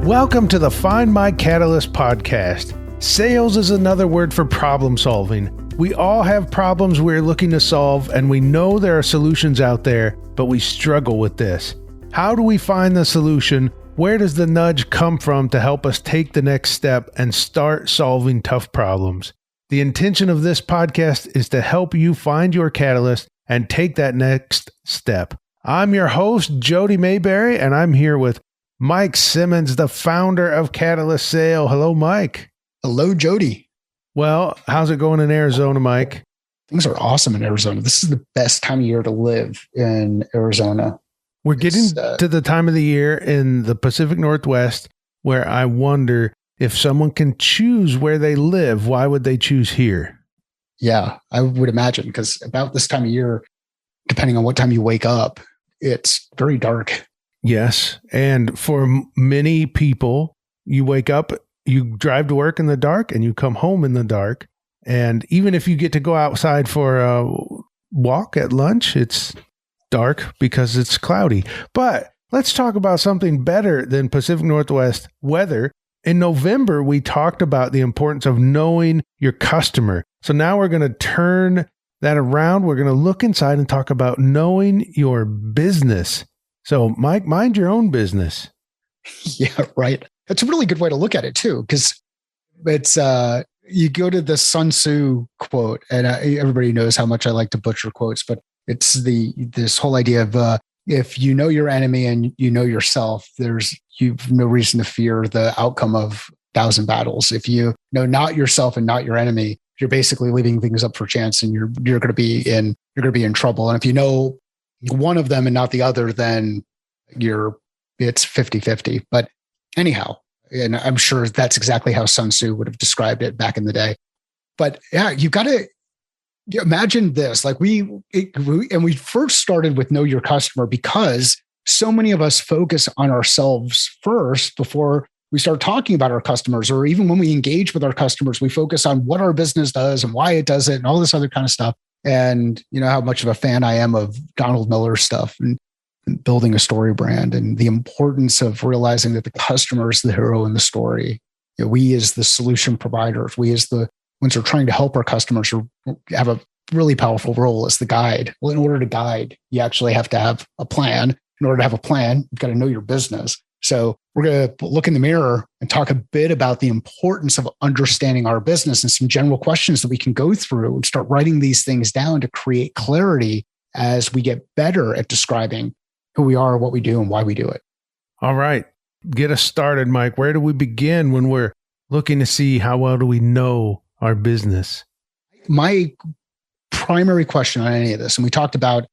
Welcome to the Find My Catalyst podcast. Sales is another word for problem solving. We all have problems we're looking to solve, and we know there are solutions out there, but we struggle with this. How do we find the solution? Where does the nudge come from to help us take the next step and start solving tough problems? The intention of this podcast is to help you find your catalyst and take that next step. I'm your host, Jody Mayberry, and I'm here with Mike Simmons, the founder of Catalyst Sale. Hello, Mike. Hello, Jody. Well, how's it going in Arizona, Mike? Things are awesome in Arizona. This is the best time of year to live in Arizona. We're getting to the time of the year in the Pacific Northwest where I wonder if someone can choose where they live, why would they choose here? Yeah, I would imagine, because about this time of year, depending on what time you wake up, it's very dark. Yes. And for many people, you wake up, you drive to work in the dark, and you come home in the dark. And even if you get to go outside for a walk at lunch, it's dark because it's cloudy. But let's talk about something better than Pacific Northwest weather. In November, we talked about the importance of knowing your customer. So now we're going to turn that around. We're going to look inside and talk about knowing your business. So, Mike, mind your own business. Yeah, right. That's a really good way to look at it, too, because it's you go to the Sun Tzu quote, and everybody knows how much I like to butcher quotes, but it's this whole idea of if you know your enemy and you know yourself, you've no reason to fear the outcome of 1,000 battles. If you know not yourself and not your enemy, you're basically leaving things up for chance, and you're going to be in trouble. And if you know one of them and not the other, then it's 50-50. But anyhow, and I'm sure that's exactly how Sun Tzu would have described it back in the day. But yeah, you've got to imagine this. Like we first started with know your customer because so many of us focus on ourselves first before we start talking about our customers, or even when we engage with our customers, we focus on what our business does and why it does it and all this other kind of stuff. And you know how much of a fan I am of Donald Miller stuff and building a story brand, and the importance of realizing that the customer is the hero in the story. You know, we as the solution providers, we as the ones who are trying to help our customers have a really powerful role as the guide. Well, in order to guide, you actually have to have a plan. In order to have a plan, you've got to know your business. So we're going to look in the mirror and talk a bit about the importance of understanding our business and some general questions that we can go through and start writing these things down to create clarity as we get better at describing who we are, what we do, and why we do it. All right. Get us started, Mike. Where do we begin when we're looking to see how well do we know our business? My primary question on any of this, and we talked about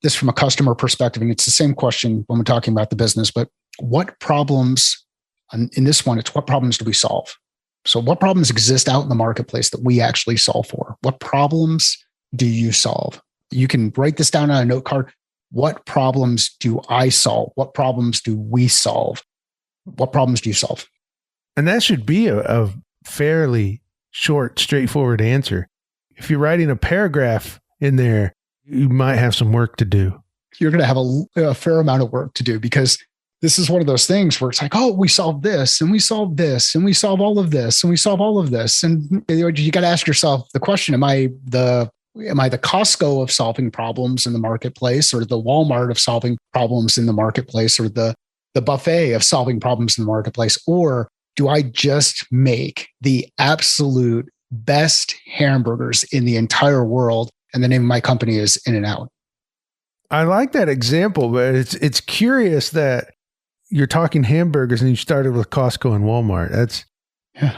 this from a customer perspective, and it's the same question when we're talking about the business, but what problems, in this one, it's what problems do we solve? So what problems exist out in the marketplace that we actually solve for? What problems do you solve? You can write this down on a note card. What problems do I solve? What problems do we solve? What problems do you solve? And that should be a fairly short, straightforward answer. If you're writing a paragraph in there, you might have some work to do. You're going to have a fair amount of work to do, because this is one of those things where it's like, oh, we solve this and we solve this and we solve all of this and we solve all of this. And you got to ask yourself the question, am I the Costco of solving problems in the marketplace, or the Walmart of solving problems in the marketplace, or the buffet of solving problems in the marketplace? Or do I just make the absolute best hamburgers in the entire world, and the name of my company is In-N-Out? I like that example, but it's curious that you're talking hamburgers and you started with Costco and Walmart.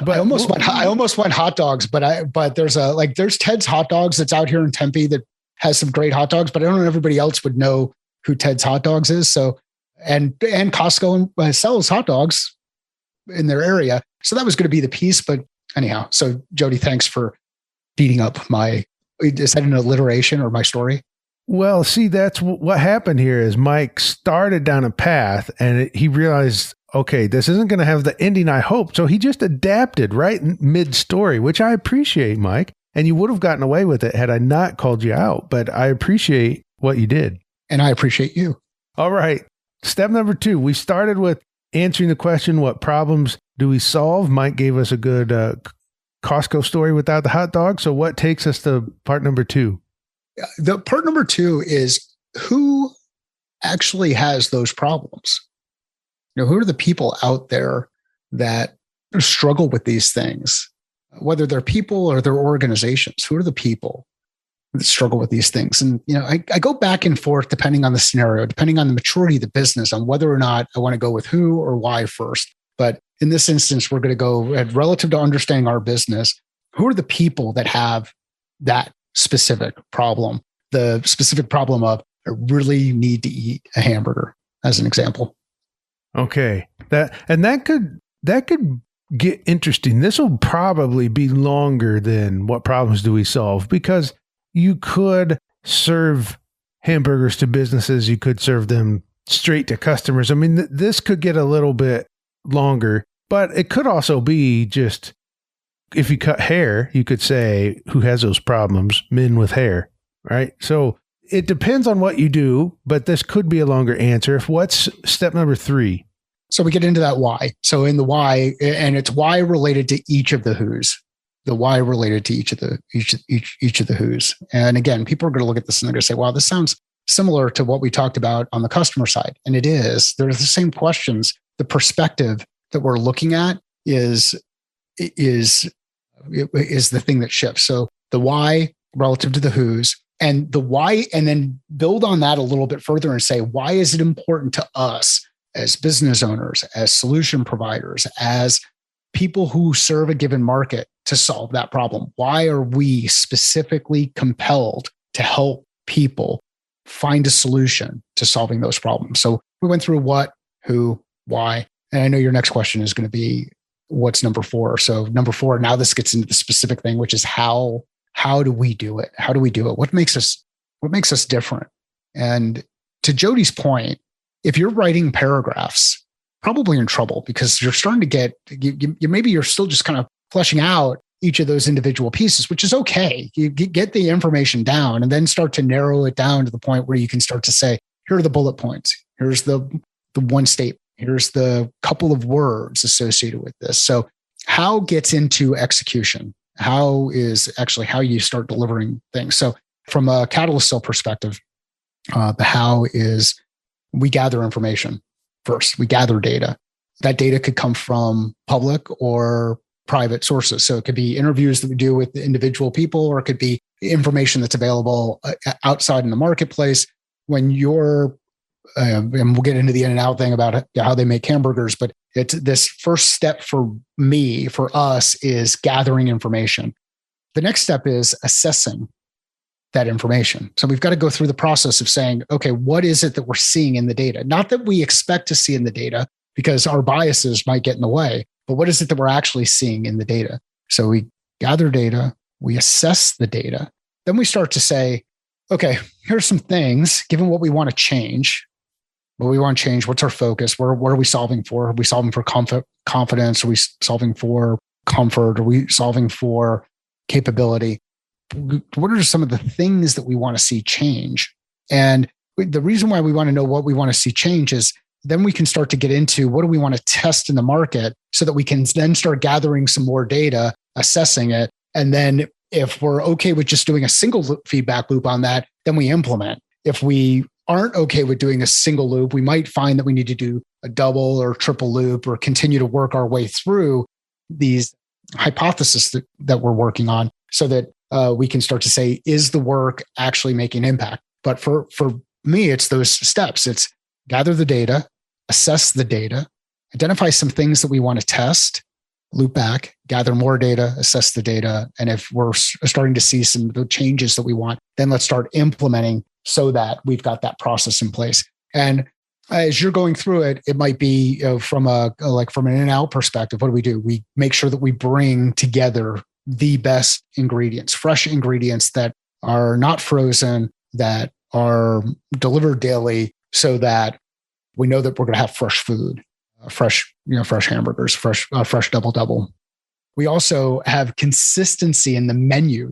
But I almost went hot dogs, but there's Ted's Hot Dogs that's out here in Tempe that has some great hot dogs, but I don't know if everybody else would know who Ted's Hot Dogs is. So, and Costco sells hot dogs in their area. So that was going to be the piece. But anyhow, so Jody, thanks for beating up is that an alliteration or my story? Well, see, that's what happened here is Mike started down a path and he realized, okay, this isn't going to have the ending I hoped. So he just adapted right mid-story, which I appreciate, Mike. And you would have gotten away with it had I not called you out. But I appreciate what you did. And I appreciate you. All right. Step number 2, we started with answering the question, what problems do we solve? Mike gave us a good Costco story without the hot dog. So what takes us to part number 2? The part number 2 is who actually has those problems? Who are the people out there that struggle with these things? Whether they're people or they're organizations, who are the people that struggle with these things? And, I go back and forth depending on the scenario, depending on the maturity of the business, on whether or not I want to go with who or why first. But in this instance, we're going to go at relative to understanding our business. Who are the people that have that specific problem? The specific problem of I really need to eat a hamburger, as an example. Okay. That could get interesting. This will probably be longer than what problems do we solve, because you could serve hamburgers to businesses. You could serve them straight to customers. I mean, this could get a little bit longer, but it could also be just, if you cut hair, you could say, who has those problems? Men with hair, right? So it depends on what you do, but this could be a longer answer. What's step number 3? So we get into that why. So in the why, and it's why related to each of the who's. The why related to each of the who's. And again, people are going to look at this and they're going to say, wow, this sounds similar to what we talked about on the customer side. And it is. They're the same questions. The perspective that we're looking at is the thing that shifts. So the why relative to the who's, and the why, and then build on that a little bit further and say, why is it important to us as business owners, as solution providers, as people who serve a given market to solve that problem? Why are we specifically compelled to help people find a solution to solving those problems? So we went through what, who, why, and I know your next question is going to be what's number 4. So number 4, now this gets into the specific thing, which is how do we do it? How do we do it? What makes us different? And to Jody's point, if you're writing paragraphs, probably in trouble, because you're starting to get, maybe you're still just kind of fleshing out each of those individual pieces, which is okay. You get the information down and then start to narrow it down to the point where you can start to say, here are the bullet points. Here's the one statement. Here's the couple of words associated with this. So how gets into execution? How is actually how you start delivering things? So from a Catalyst sale perspective, the how is we gather information first. We gather data. That data could come from public or private sources. So it could be interviews that we do with individual people, or it could be information that's available outside in the marketplace. When you're, and we'll get into the in and out thing about how they make hamburgers, but it's this first step for us is gathering information. The next step is assessing that information. So we've got to go through the process of saying, okay, what is it that we're seeing in the data? Not that we expect to see in the data, because our biases might get in the way, but what is it that we're actually seeing in the data? So we gather data, we assess the data, then we start to say, okay, here's some things, given what we want to change. What we want to change, what's our focus? What are we solving for? Are we solving for confidence? Are we solving for comfort? Are we solving for capability? What are some of the things that we want to see change? And the reason why we want to know what we want to see change is then we can start to get into what do we want to test in the market so that we can then start gathering some more data, assessing it. And then if we're okay with just doing a single feedback loop on that, then we implement. If we aren't okay with doing a single loop, we might find that we need to do a double or triple loop or continue to work our way through these hypotheses that we're working on so that we can start to say, is the work actually making impact? But for me, it's those steps. It's gather the data, assess the data, identify some things that we want to test, loop back, gather more data, assess the data. And if we're starting to see some of the changes that we want, then let's start implementing so that we've got that process in place. And as you're going through it, it might be from an in and out perspective. What do? We make sure that we bring together the best ingredients, fresh ingredients that are not frozen, that are delivered daily, so that we know that we're going to have fresh food, fresh hamburgers, fresh double. We also have consistency in the menu.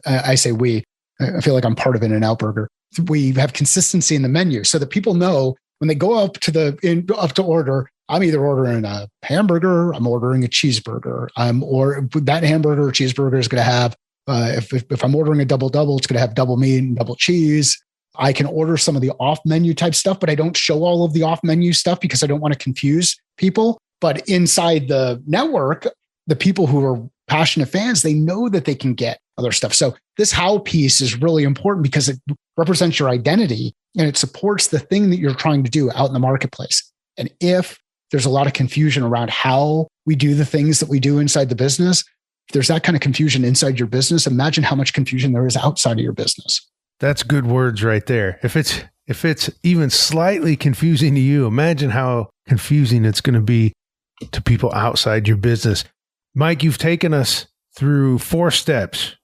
I say we. I feel like I'm part of In-N-Out Burger. We have consistency in the menu so that people know when they go up to order, I'm either ordering a hamburger, I'm ordering a cheeseburger, or that hamburger or cheeseburger is going to have, if I'm ordering a double, it's going to have double meat and double cheese. I can order some of the off menu type stuff, but I don't show all of the off menu stuff because I don't want to confuse people. But inside the network, the people who are passionate fans, they know that they can get other stuff. So this how piece is really important because it represents your identity and it supports the thing that you're trying to do out in the marketplace. And if there's a lot of confusion around how we do the things that we do inside the business, if there's that kind of confusion inside your business, imagine how much confusion there is outside of your business. That's good words right there. If it's even slightly confusing to you, imagine how confusing it's going to be to people outside your business. Mike, you've taken us through 4 steps,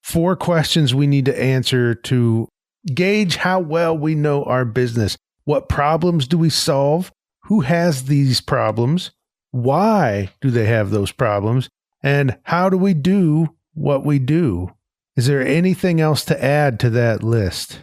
4 questions we need to answer to gauge how well we know our business. What problems do we solve? Who has these problems? Why do they have those problems? And how do we do what we do? Is there anything else to add to that list?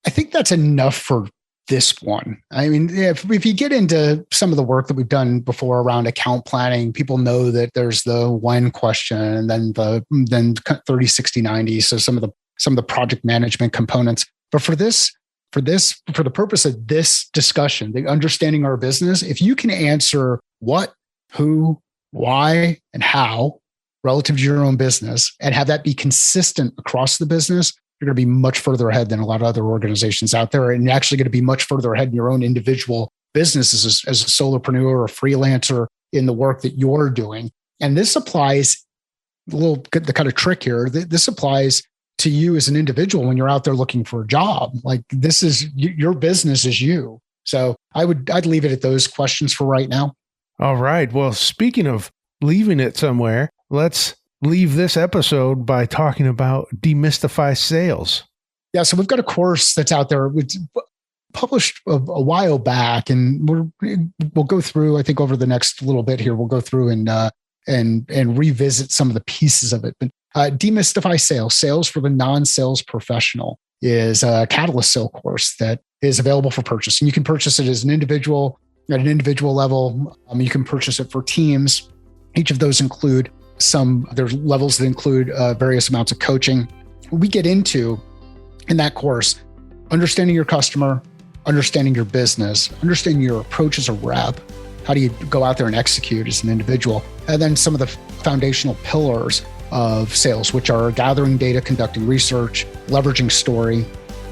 I think that's enough for this one. I mean, if you get into some of the work that we've done before around account planning, people know that there's the when question and then 30, 60, 90. So some of the project management components. But for the purpose of this discussion, the understanding our business, if you can answer what, who, why, and how relative to your own business and have that be consistent across the business, you're going to be much further ahead than a lot of other organizations out there. And you're actually going to be much further ahead in your own individual business as a solopreneur or a freelancer in the work that you're doing. And this applies, the kind of trick here, this applies to you as an individual when you're out there looking for a job. Like this is your business is you. So I'd leave it at those questions for right now. All right. Well, speaking of leaving it somewhere, let's leave this episode by talking about Demystify Sales. Yeah. So we've got a course that's out there. It's published a while back, and we'll go through, I think over the next little bit here, we'll go through and revisit some of the pieces of it. But Demystify Sales for the non-sales professional is a Catalyst sale course that is available for purchase. And you can purchase it as an individual at an individual level. You can purchase it for teams. Each of those include there's levels that include various amounts of coaching. We get into in that course, understanding your customer, understanding your business, understanding your approach as a rep. How do you go out there and execute as an individual? And then some of the foundational pillars of sales, which are gathering data, conducting research, leveraging story,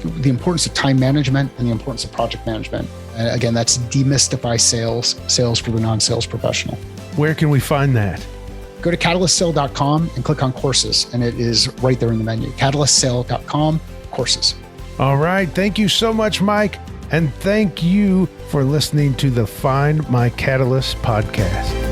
the importance of time management, and the importance of project management. And again, that's Demystify Sales for the non-sales professional. Where can we find that? Go to catalystsale.com and click on courses, and it is right there in the menu. catalystsale.com, courses. All right. Thank you so much, Mike. And thank you for listening to the Find My Catalyst podcast.